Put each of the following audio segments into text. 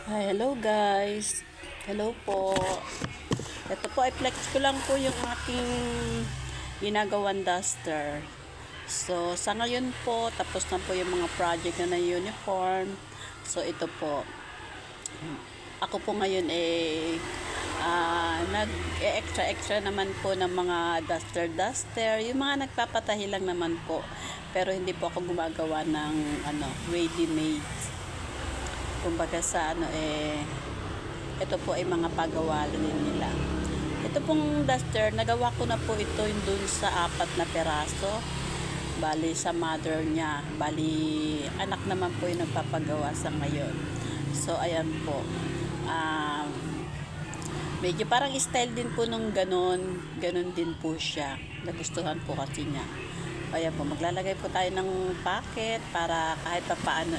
Hi, hello guys. Hello po. Ito po, i-flex ko lang po yung aking ginagawang duster. So, sa ngayon po, tapos na po yung mga project na uniform. So, ito po. Ako po ngayon nag-extra naman po ng mga duster. Yung mga nagpapatahi lang naman po. Pero hindi po ako gumagawa ng ready-made. Kumbaga sa ito po ay mga pagawa rin nila. Ito pong duster, nagawa ko na po ito yung dun sa 4 na peraso. Bali sa mother niya. Bali anak naman po yung nagpapagawa sa ngayon. So ayan po. Medyo parang style din po nung ganun din po siya. Nagustuhan po kasi niya. Ayan po, maglalagay po tayo ng packet para kahit pa paano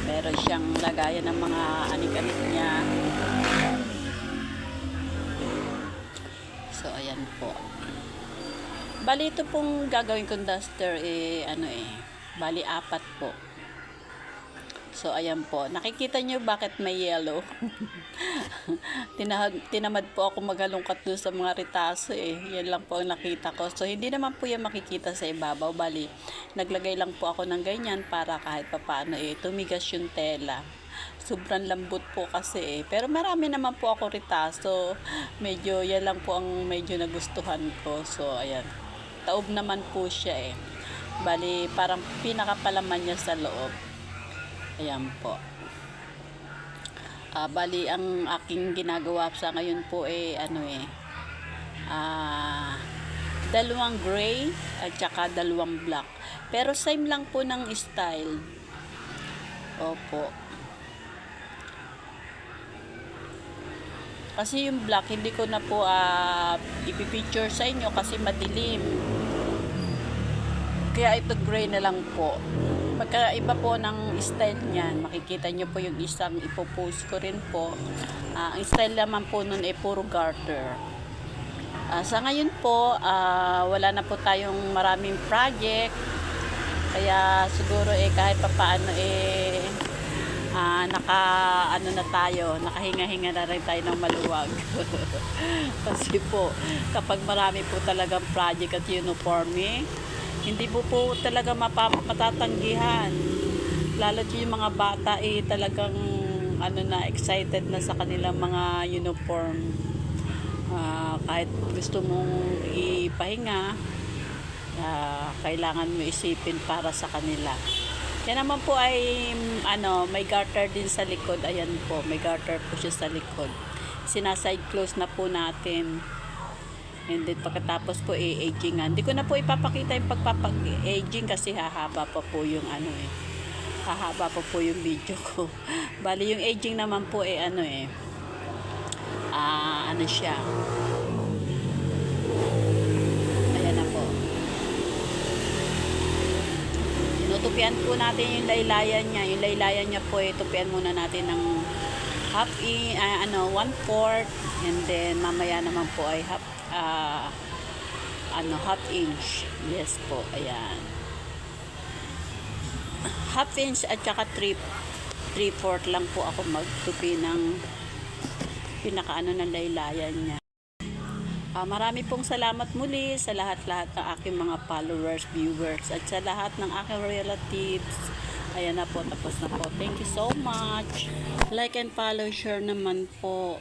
meron siyang lagayan ng mga anik-anik niya. So, ayan po. Bali, ito pong gagawin kong duster, bali 4 po. So, ayan po. Nakikita nyo bakit may yellow? Tinamad po ako maghalongkat doon sa mga ritaso Yan lang po ang nakita ko. So, hindi naman po yan makikita sa ibabaw. Bali, naglagay lang po ako ng ganyan para kahit papaano tumigas yung tela. Sobrang lambot po kasi Pero marami naman po ako ritaso. Medyo, yan lang po ang medyo nagustuhan ko. So, ayan. Taob naman po siya Bali, parang pinakapalaman niya sa loob. Ayan po. Bali, ang aking ginagawa sa ngayon po dalawang gray at saka dalawang black. Pero same lang po ng style. Opo. Kasi yung black, hindi ko na po ipipicture sa inyo kasi madilim. Kaya ito gray na lang po. Magkaiba po ng style niyan. Makikita nyo po yung isang ipopost ko rin po. Ang style naman po nun puro garter. Sa ngayon po, wala na po tayong maraming project. Kaya siguro kahit papaano nakahinga-hinga na rin tayo ng maluwag. Kasi po, kapag marami po talagang project at uniform hindi po talaga matatanggihan. Lalo yung mga bata talagang excited na sa kanilang mga uniform. Kahit gusto mong ipahinga, kailangan mo isipin para sa kanila. Yan naman po ay may garter din sa likod. Ayan po, may garter po siya sa likod. Sinaside close na po natin. And then pagkatapos po agingan. Hindi ko na po ipapakita yung pagpapag-aging kasi hahaba pa po yung hahaba pa po yung video ko. Bali yung aging naman po siya. Ayan na po. Tinutupian po natin yung laylayan niya. Yung laylayan niya po tupian muna natin ng 1/4 and then mamaya naman po ay half inch. Yes po, ayan. Half inch at saka 3/4 lang po ako magtupi ng ng laylayan niya. Marami pong salamat muli sa lahat-lahat ng aking mga followers, viewers, at sa lahat ng aking relatives. Ayan na po, tapos na po. Thank you so much. Like and follow, share naman po.